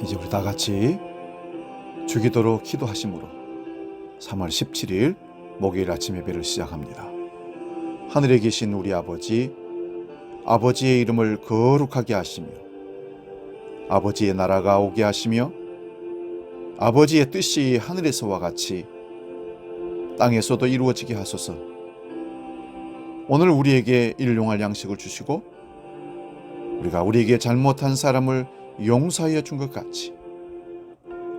이제 우리 다 같이 주기도로 기도하심으로 3월 17일 목요일 아침 예배를 시작합니다. 하늘에 계신 우리 아버지, 아버지의 이름을 거룩하게 하시며 아버지의 나라가 오게 하시며 아버지의 뜻이 하늘에서와 같이 땅에서도 이루어지게 하소서. 오늘 우리에게 일용할 양식을 주시고 우리가 우리에게 잘못한 사람을 용서하여 준 것 같이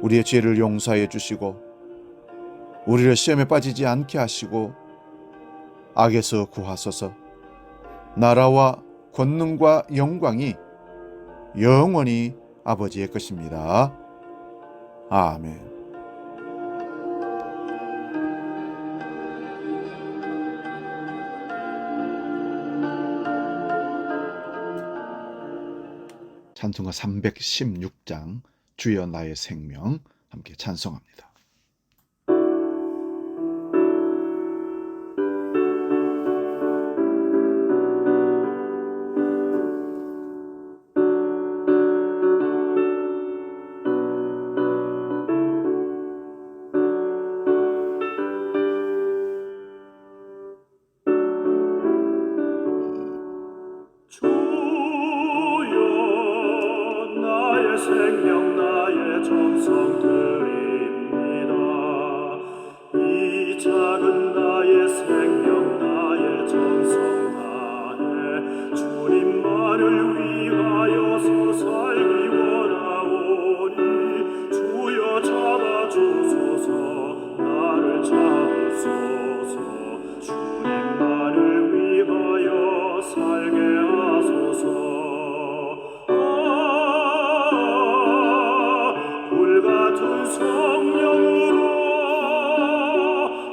우리의 죄를 용서하여 주시고 우리를 시험에 빠지지 않게 하시고 악에서 구하소서. 나라와 권능과 영광이 영원히 아버지의 것입니다. 아멘. 찬송가 316장 주여 나의 생명 함께 찬송합니다. 생명 나의 정성 드립니다. 이 작은 나의 생명 나의 정성 다해 주님만을 위하여서 살기 원하오니 주여 잡아주소서. 나를 잡으소서. 주님만을 위하여 살게 하소서. 같은 성령으로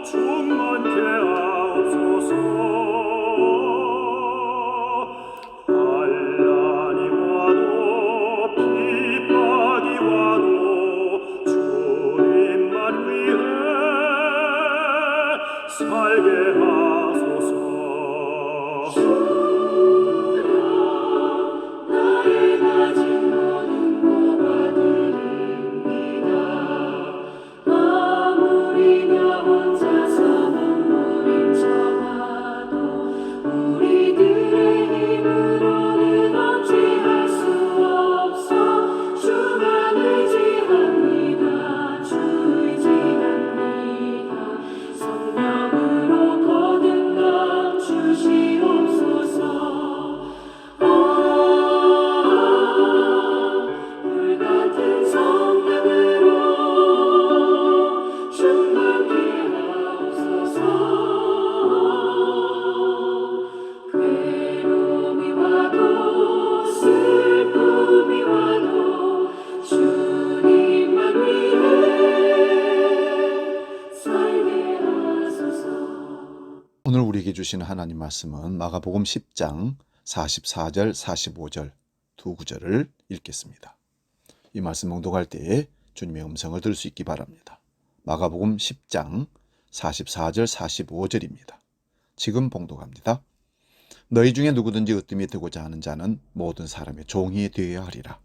충만케 하옵소서. 환난이 와도 핍박이 와도 주님만 위해 살게 하소서. 나의 가진 모든 것 오늘 우리에게 주시는 하나님 말씀은 마가복음 10장 44절 45절 두 구절을 읽겠습니다. 이 말씀 봉독할 때에 주님의 음성을 들을 수 있기 바랍니다. 마가복음 10장 44절 45절입니다. 지금 봉독합니다. 너희 중에 누구든지 으뜸이 되고자 하는 자는 모든 사람의 종이 되어야 하리라.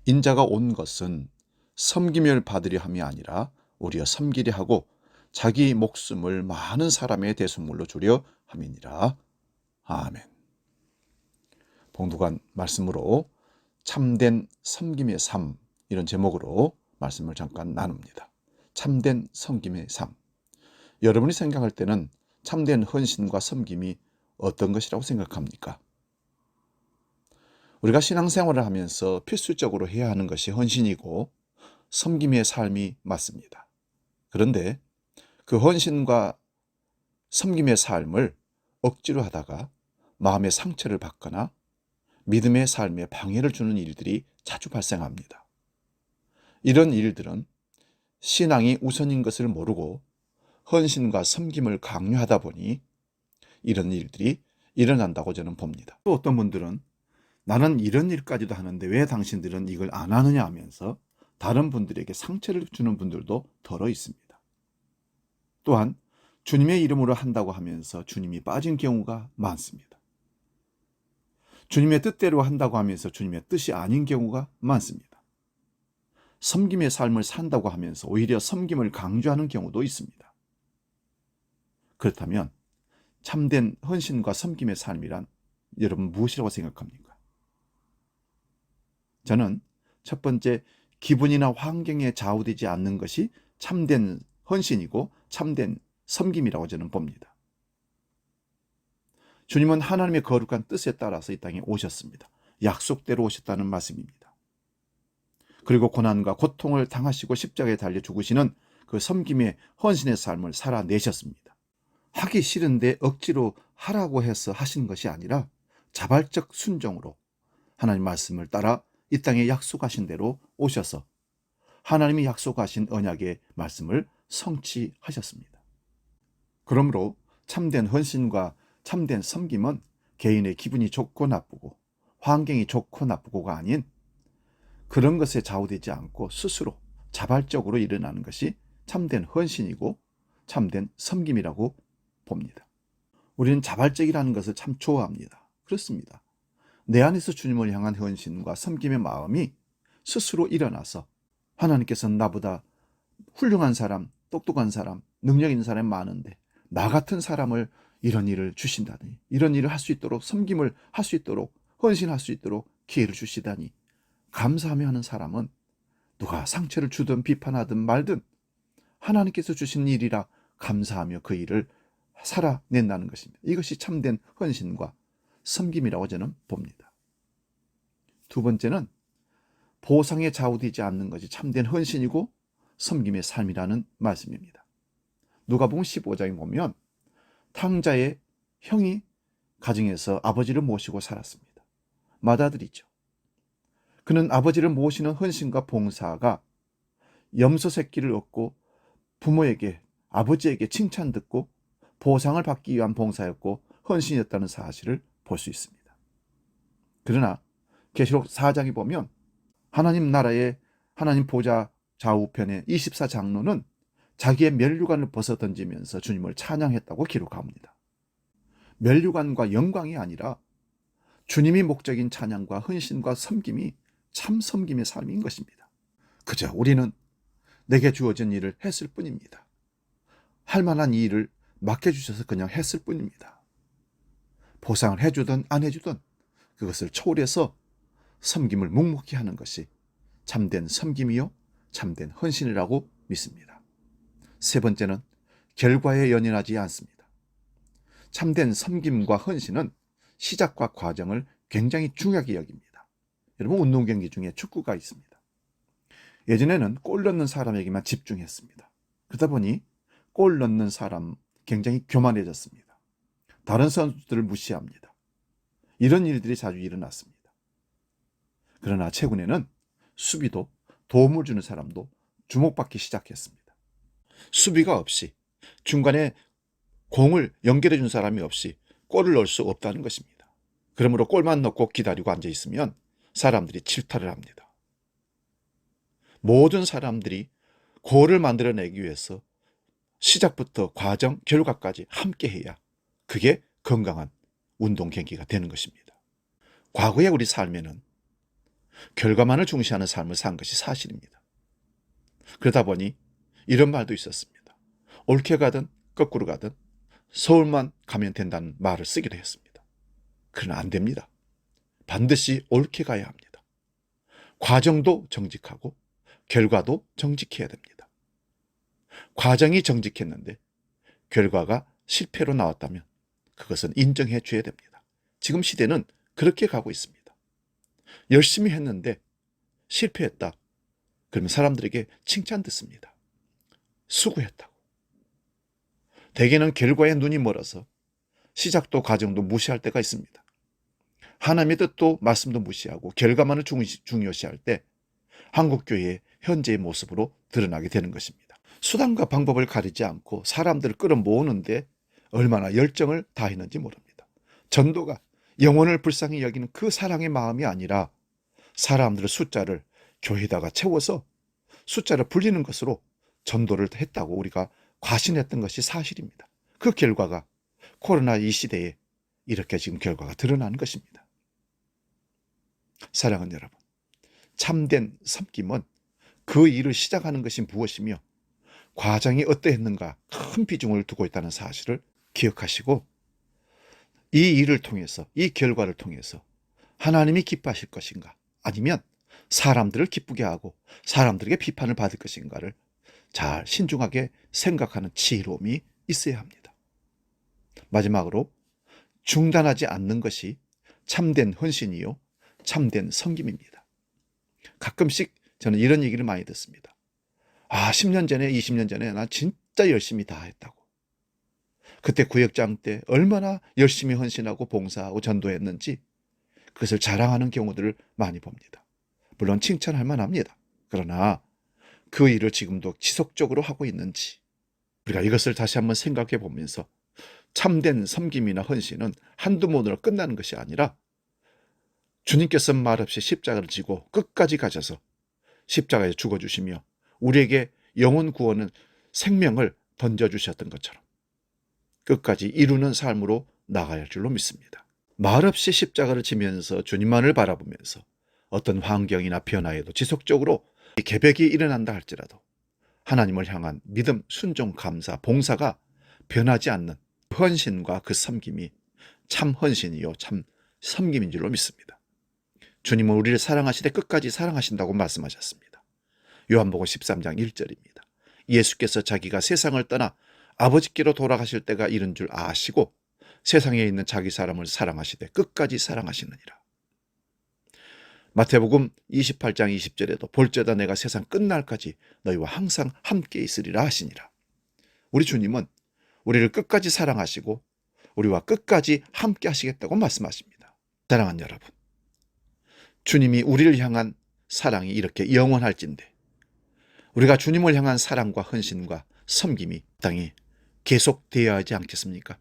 인자가 온 것은 섬김을 받으려 함이 아니라 오히려 섬기려 하고 자기 목숨을 많은 사람의 대속물로 주려 함이니라. 아멘. 봉독한 말씀으로 참된 섬김의 삶, 이런 제목으로 말씀을 잠깐 나눕니다. 참된 섬김의 삶. 여러분이 생각할 때는 참된 헌신과 섬김이 어떤 것이라고 생각합니까? 우리가 신앙생활을 하면서 필수적으로 해야 하는 것이 헌신이고 섬김의 삶이 맞습니다. 그런데 그 헌신과 섬김의 삶을 억지로 하다가 마음의 상처를 받거나 믿음의 삶에 방해를 주는 일들이 자주 발생합니다. 이런 일들은 신앙이 우선인 것을 모르고 헌신과 섬김을 강요하다 보니 이런 일들이 일어난다고 저는 봅니다. 또 어떤 분들은 나는 이런 일까지도 하는데 왜 당신들은 이걸 안 하느냐 하면서 다른 분들에게 상처를 주는 분들도 더러 있습니다. 또한 주님의 이름으로 한다고 하면서 주님이 빠진 경우가 많습니다. 주님의 뜻대로 한다고 하면서 주님의 뜻이 아닌 경우가 많습니다. 섬김의 삶을 산다고 하면서 오히려 섬김을 강조하는 경우도 있습니다. 그렇다면 참된 헌신과 섬김의 삶이란 여러분 무엇이라고 생각합니까? 저는 첫 번째, 기분이나 환경에 좌우되지 않는 것이 참된 헌신이고 참된 섬김이라고 저는 봅니다. 주님은 하나님의 거룩한 뜻에 따라서 이 땅에 오셨습니다. 약속대로 오셨다는 말씀입니다. 그리고 고난과 고통을 당하시고 십자가에 달려 죽으시는 그 섬김의 헌신의 삶을 살아내셨습니다. 하기 싫은데 억지로 하라고 해서 하신 것이 아니라 자발적 순종으로 하나님 말씀을 따라 이 땅에 약속하신 대로 오셔서 하나님이 약속하신 언약의 말씀을 성취하셨습니다. 그러므로 참된 헌신과 참된 섬김은 개인의 기분이 좋고 나쁘고 환경이 좋고 나쁘고가 아닌 그런 것에 좌우되지 않고 스스로 자발적으로 일어나는 것이 참된 헌신이고 참된 섬김이라고 봅니다. 우리는 자발적이라는 것을 참 좋아합니다. 그렇습니다. 내 안에서 주님을 향한 헌신과 섬김의 마음이 스스로 일어나서 하나님께서는 나보다 훌륭한 사람, 똑똑한 사람, 능력 있는 사람이 많은데 나 같은 사람을 이런 일을 주신다니, 이런 일을 할 수 있도록, 섬김을 할 수 있도록, 헌신할 수 있도록 기회를 주시다니 감사하며 하는 사람은 누가 상처를 주든 비판하든 말든 하나님께서 주신 일이라 감사하며 그 일을 살아낸다는 것입니다. 이것이 참된 헌신과 섬김이라고 저는 봅니다. 두 번째는 보상에 좌우되지 않는 것이 참된 헌신이고 섬김의 삶이라는 말씀입니다. 누가복음 15장에 보면 탕자의 형이 가정에서 아버지를 모시고 살았습니다. 맏아들이죠. 그는 아버지를 모시는 헌신과 봉사가 염소 새끼를 얻고 부모에게, 아버지에게 칭찬 듣고 보상을 받기 위한 봉사였고 헌신이었다는 사실을 볼 수 있습니다. 그러나 계시록 4장에 보면 하나님 나라의 하나님 보좌 좌우편에 24장로는 자기의 면류관을 벗어던지면서 주님을 찬양했다고 기록합니다. 면류관과 영광이 아니라 주님이 목적인 찬양과 헌신과 섬김이 참 섬김의 삶인 것입니다. 그저 우리는 내게 주어진 일을 했을 뿐입니다. 할 만한 이 일을 맡겨주셔서 그냥 했을 뿐입니다. 보상을 해주든 안 해주든 그것을 초월해서 섬김을 묵묵히 하는 것이 참된 섬김이요 참된 헌신이라고 믿습니다. 세 번째는 결과에 연연하지 않습니다. 참된 섬김과 헌신은 시작과 과정을 굉장히 중요하게 여깁니다. 여러분, 운동 경기 중에 축구가 있습니다. 예전에는 골 넣는 사람에게만 집중했습니다. 그러다 보니 골 넣는 사람 굉장히 교만해졌습니다. 다른 선수들을 무시합니다. 이런 일들이 자주 일어났습니다. 그러나 최근에는 수비도 도움을 주는 사람도 주목받기 시작했습니다. 수비가 없이 중간에 공을 연결해 준 사람이 없이 골을 넣을 수 없다는 것입니다. 그러므로 골만 넣고 기다리고 앉아 있으면 사람들이 질타를 합니다. 모든 사람들이 골을 만들어내기 위해서 시작부터 과정, 결과까지 함께 해야 그게 건강한 운동 경기가 되는 것입니다. 과거의 우리 삶에는 결과만을 중시하는 삶을 산 것이 사실입니다. 그러다 보니 이런 말도 있었습니다. 옳게 가든 거꾸로 가든 서울만 가면 된다는 말을 쓰기도 했습니다. 그러나 안 됩니다. 반드시 옳게 가야 합니다. 과정도 정직하고 결과도 정직해야 됩니다. 과정이 정직했는데 결과가 실패로 나왔다면 그것은 인정해 줘야 됩니다. 지금 시대는 그렇게 가고 있습니다. 열심히 했는데 실패했다. 그러면 사람들에게 칭찬 듣습니다. 수고했다고. 대개는 결과에 눈이 멀어서 시작도 과정도 무시할 때가 있습니다. 하나님의 뜻도 말씀도 무시하고 결과만을 중요시할 때 한국교회의 현재의 모습으로 드러나게 되는 것입니다. 수단과 방법을 가리지 않고 사람들을 끌어모으는데 얼마나 열정을 다했는지 모릅니다. 전도가 영혼을 불쌍히 여기는 그 사랑의 마음이 아니라 사람들의 숫자를 교회에다가 채워서 숫자를 불리는 것으로 전도를 했다고 우리가 과신했던 것이 사실입니다. 그 결과가 코로나 이 시대에 이렇게 지금 결과가 드러나는 것입니다. 사랑하는 여러분, 참된 섬김은 그 일을 시작하는 것이 무엇이며 과정이 어떠했는가 큰 비중을 두고 있다는 사실을 기억하시고 이 일을 통해서 이 결과를 통해서 하나님이 기뻐하실 것인가 아니면 사람들을 기쁘게 하고 사람들에게 비판을 받을 것인가를 잘 신중하게 생각하는 지혜로움이 있어야 합니다. 마지막으로 중단하지 않는 것이 참된 헌신이요 참된 섬김입니다. 가끔씩 저는 이런 얘기를 많이 듣습니다. 10년 전에 20년 전에 나 진짜 열심히 다 했다고. 그때 구역장 때 얼마나 열심히 헌신하고 봉사하고 전도했는지 그것을 자랑하는 경우들을 많이 봅니다. 물론 칭찬할 만합니다. 그러나 그 일을 지금도 지속적으로 하고 있는지 우리가 이것을 다시 한번 생각해 보면서 참된 섬김이나 헌신은 한두 번으로 끝나는 것이 아니라 주님께서 말없이 십자가를 지고 끝까지 가셔서 십자가에 죽어주시며 우리에게 영혼 구원은 생명을 던져주셨던 것처럼 끝까지 이루는 삶으로 나가야 할 줄로 믿습니다. 말없이 십자가를 지면서 주님만을 바라보면서 어떤 환경이나 변화에도 지속적으로 개벽이 일어난다 할지라도 하나님을 향한 믿음, 순종, 감사, 봉사가 변하지 않는 헌신과 그 섬김이 참 헌신이요 참 섬김인 줄로 믿습니다. 주님은 우리를 사랑하시되 끝까지 사랑하신다고 말씀하셨습니다. 요한복음 13장 1절입니다. 예수께서 자기가 세상을 떠나 아버지께로 돌아가실 때가 이른 줄 아시고 세상에 있는 자기 사람을 사랑하시되 끝까지 사랑하시느니라. 마태복음 28장 20절에도 볼지어다 내가 세상 끝날까지 너희와 항상 함께 있으리라 하시니라. 우리 주님은 우리를 끝까지 사랑하시고 우리와 끝까지 함께 하시겠다고 말씀하십니다. 사랑하는 여러분, 주님이 우리를 향한 사랑이 이렇게 영원할진데 우리가 주님을 향한 사랑과 헌신과 섬김이 땅에 계속되어야 하지 않겠습니까?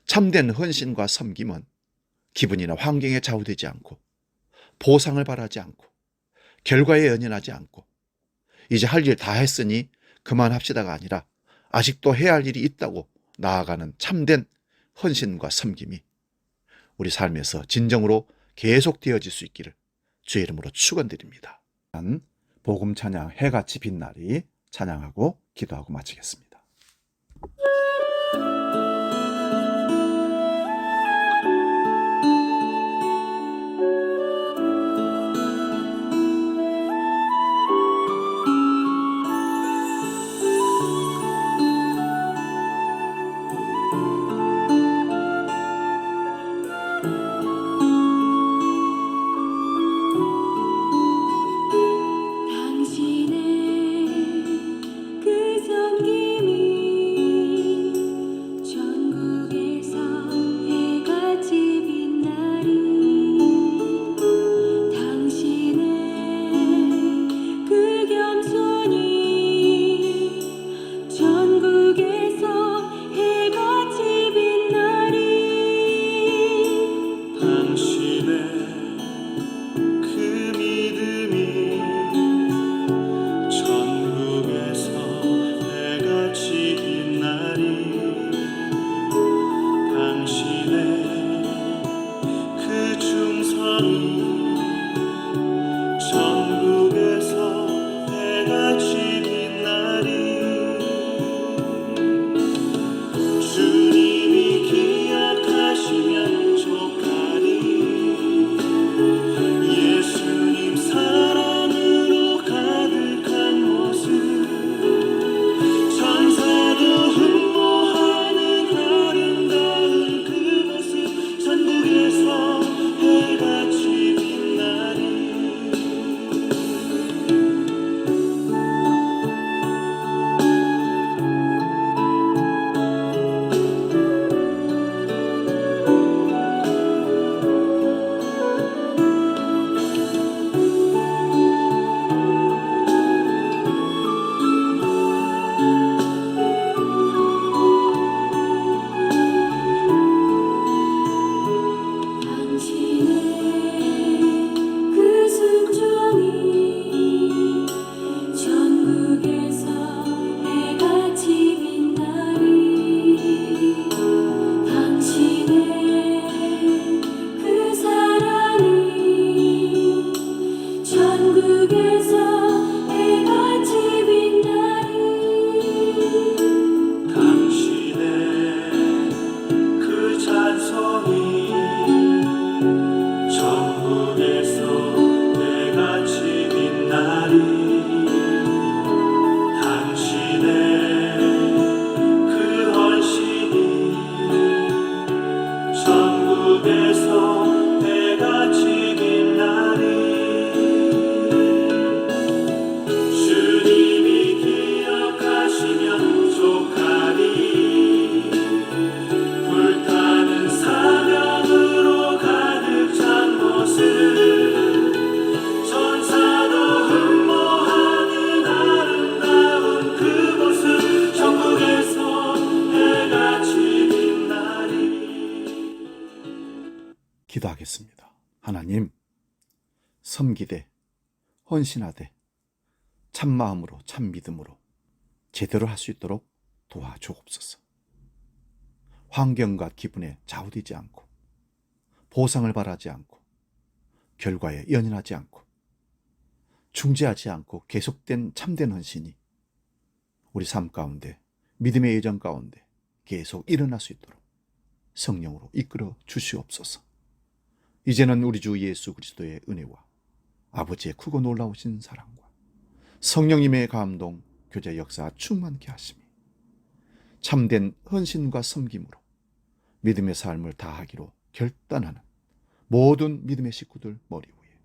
참된 헌신과 섬김은 기분이나 환경에 좌우되지 않고 보상을 바라지 않고 결과에 연연하지 않고 이제 할 일 다 했으니 그만합시다가 아니라 아직도 해야 할 일이 있다고 나아가는 참된 헌신과 섬김이 우리 삶에서 진정으로 계속되어질 수 있기를 주의 이름으로 축원드립니다. 복음 찬양 해같이 빛나리 찬양하고 기도하고 마치겠습니다. 당신의 그 섬김이 섬기되 헌신하되 참마음으로 참 믿음으로 제대로 할 수 있도록 도와주옵소서. 환경과 기분에 좌우되지 않고 보상을 바라지 않고 결과에 연연하지 않고 중재하지 않고 계속된 참된 헌신이 우리 삶 가운데 믿음의 예정 가운데 계속 일어날 수 있도록 성령으로 이끌어 주시옵소서. 이제는 우리 주 예수 그리스도의 은혜와 아버지의 크고 놀라우신 사랑과 성령님의 감동, 교제 역사 충만케 하심이 참된 헌신과 섬김으로 믿음의 삶을 다하기로 결단하는 모든 믿음의 식구들 머리 위에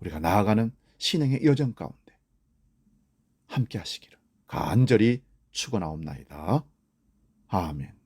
우리가 나아가는 신앙의 여정 가운데 함께 하시기를 간절히 축원하옵나이다. 아멘.